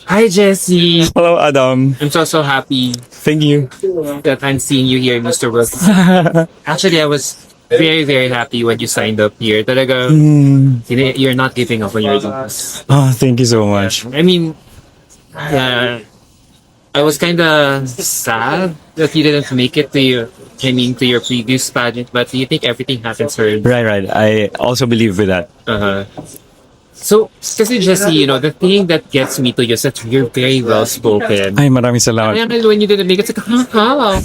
Hi, Jesse. Hello, Adam. I'm so happy Thank you. that I'm seeing you here, Mr. Wilson. Actually, I was very happy when you signed up here. Talaga, you're not giving up on your dreams. Oh, thank you so much. I mean, yeah, I was kind of sad that you didn't make it to to your previous pageant, but do you think everything happens for Right. I also believe with that. Uh-huh. So, kasi Jesse, the thing that gets me to you is that you're very well spoken. Ay, maraming salamat. And when you didn't make it, it's like, how?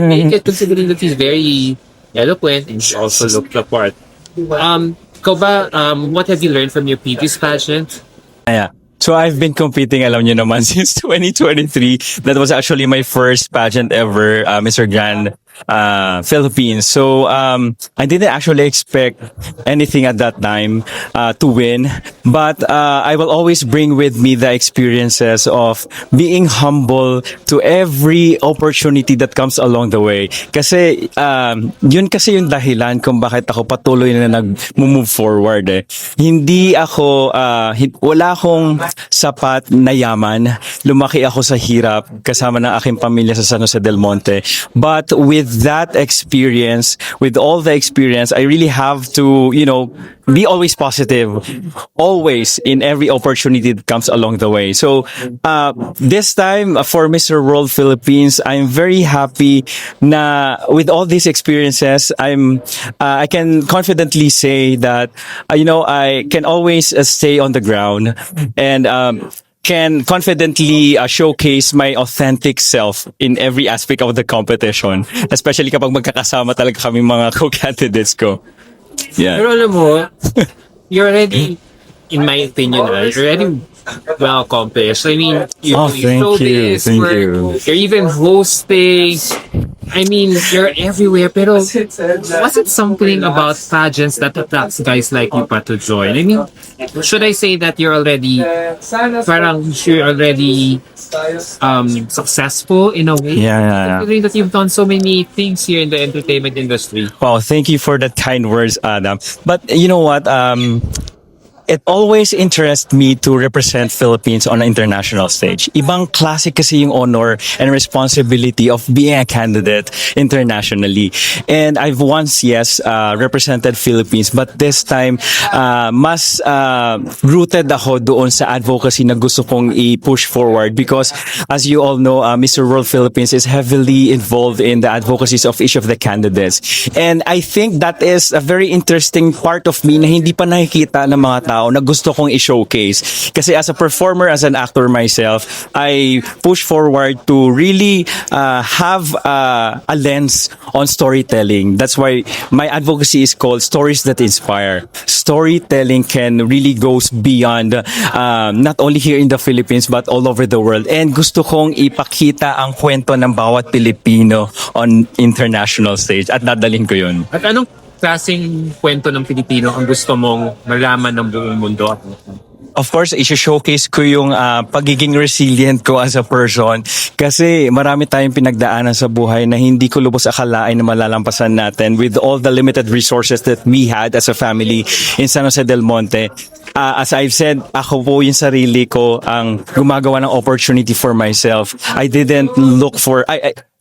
Make it considering that he's very eloquent and he also looked the part. Ikaw ba, what have you learned from your previous pageant? Yeah. So I've been competing, alam niyo naman, since 2023. That was actually my first pageant ever, Mr. Grand Philippines. So I didn't actually expect anything at that time to win, but I will always bring with me the experiences of being humble to every opportunity that comes along the way. Kasi yun kasi yung dahilan kung bakit ako patuloy na nag-move forward. Hindi ako wala akong sapat na yaman. Lumaki ako sa hirap kasama ng aking pamilya sa San Jose del Monte. But with that experience, with all the experience, I really have to, be always positive, always in every opportunity that comes along the way. So this time for Mr. World Philippines, I'm very happy na with all these experiences, I can confidently say that I can always stay on the ground and can confidently showcase my authentic self in every aspect of the competition, especially kapag magkakasama talaga kami mga co-candidates ko. Yeah. Pero alam mo, you're already, in my opinion, you're already well accomplished. I mean, you thank you. Thank you. You're even hosting. I mean, you're everywhere. Pero was it something about pageants that attracts guys like you pa to join? I mean, should I say that you're already successful in a way? Yeah. Considering that you've done so many things here in the entertainment industry. Wow, thank you for that kind words, Adam. But you know what? It always interests me to represent Philippines on an international stage. Ibang klase kasi yung honor and responsibility of being a candidate internationally. And I've once, represented Philippines, but this time, mas rooted ako doon sa advocacy na gusto kong i-push forward because as you all know, Mr. World Philippines is heavily involved in the advocacies of each of the candidates. And I think that is a very interesting part of me na hindi pa nakikita ng mga tao na gusto kong i-showcase. Kasi as a performer, as an actor myself, I push forward to really have a lens on storytelling. That's why my advocacy is called Stories That Inspire. Storytelling can really goes beyond not only here in the Philippines but all over the world. And gusto kong ipakita ang kwento ng bawat Pilipino on international stage at dadalhin ko yun. At anong klaseng kwento ng Pilipino ang gusto mong malaman ng buong mundo? Of course, i-showcase ko yung pagiging resilient ko as a person kasi marami tayong pinagdaanan sa buhay na hindi ko lubos akalain na malalampasan natin with all the limited resources that we had as a family in San Jose del Monte. As I've said, ako po yung sarili ko ang gumagawa ng opportunity for myself. I didn't look for...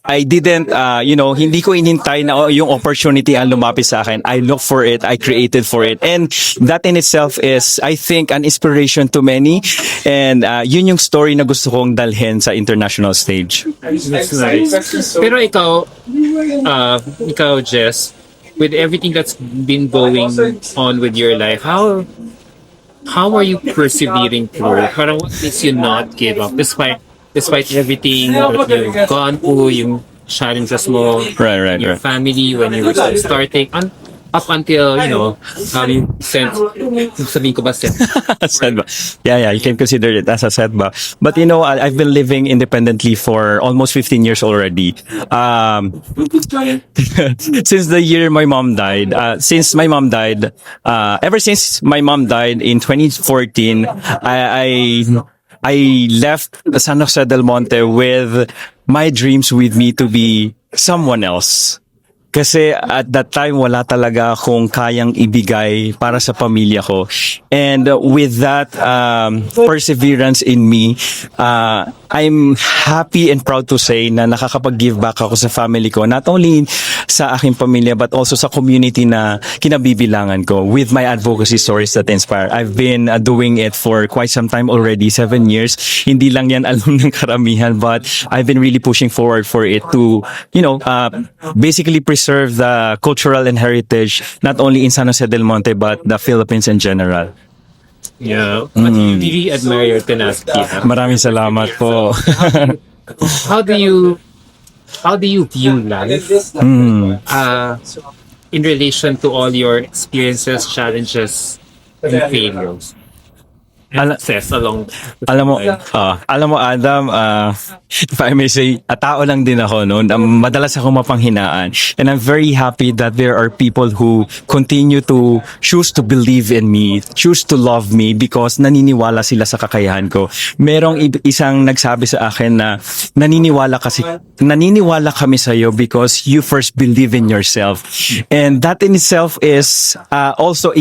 I didn't, hindi ko inintay na yung opportunity ang lumapit sa akin. I looked for it. I created for it. And that in itself is, I think, an inspiration to many. And yun yung story na gusto kong dalhin sa international stage. That's nice. Pero ikaw, Jess, with everything that's been going on with your life, how are you persevering through? Parang what makes you not give up despite everything that you've gone through, yung challenges mo, your family when you were starting, up until, sabihin ko ba setback? Yeah, you can consider it as a setback. But I've been living independently for almost 15 years already. Since the year my mom died, ever since my mom died in 2014, I left San Jose del Monte with my dreams with me to be someone else. Kasi at that time, wala talaga akong kayang ibigay para sa pamilya ko. And with that perseverance in me, I'm happy and proud to say na nakakapag-give back ako sa family ko. Not only sa aking pamilya, but also sa community na kinabibilangan ko with my advocacy stories that inspire. I've been doing it for quite some time already, 7 years. Hindi lang yan alam ng karamihan, but I've been really pushing forward for it to, basically preserve the cultural and heritage, not only in San Jose del Monte, but the Philippines in general. Yeah. But you really admire your tenacity. Huh? Maraming salamat po. How do you view life in relation to all your experiences, challenges, and failures? Success along Alam mo Adam, if I may say, tao lang din ako no. Madalas ako mapanghinaan, and I'm very happy that there are people who continue to choose to believe in me, choose to love me because naniniwala sila sa kakayahan ko. Merong isang nagsabi sa akin na naniniwala kami sa iyo because you first believe in yourself. And that in itself is also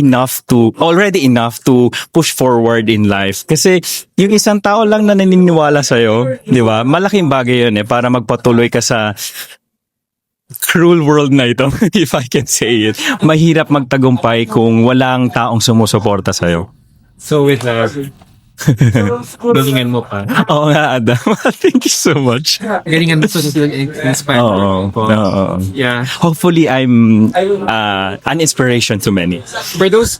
already enough to push forward in life. Kasi yung isang tao lang na naniniwala sa'yo, di ba? Malaking bagay yun para magpatuloy ka sa cruel world na ito, if I can say it. Mahirap magtagumpay kung walang taong sumusuporta sa'yo. So with that, galingan mo pa. Oo nga, Adam. Thank you so much. Galingan mo so inspire Oo. po. Oo. Yeah. Hopefully, I'm an inspiration to many. For those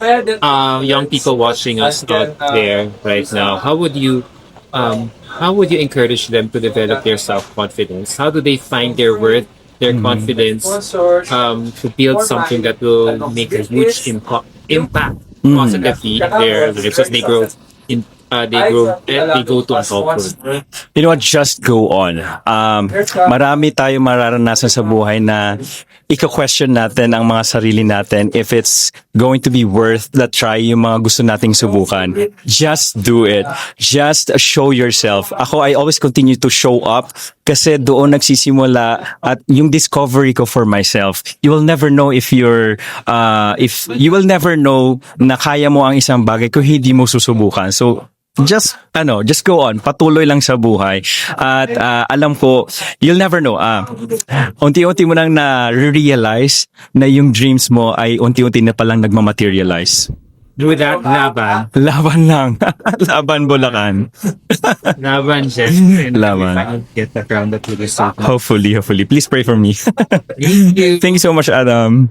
young people watching us out there right now, how would you encourage them to develop their self-confidence? How do they find their worth, their confidence, to build something that will make a huge impact positively in their lives as they grow they go to adulthood? You know what? Just go on. Marami tayo mararanasan sa buhay na ika-question natin ang mga sarili natin if it's going to be worth the try yung mga gusto nating subukan. Just do it. Just show yourself. I always continue to show up kasi doon nagsisimula at yung discovery ko for myself. You will never know if you will never know na kaya mo ang isang bagay kung hindi mo susubukan. So, just go on. Patuloy lang sa buhay. At alam ko, you'll never know. Unti-unti mo nang na-realize na yung dreams mo ay unti-unti na palang nagmamaterialize. Do that, laban. Laban lang. Laban Bulacan. Laban, Jen. Laban. Get the crown that you deserve. Hopefully. Please pray for me. Thank you. Thank you so much, Adam.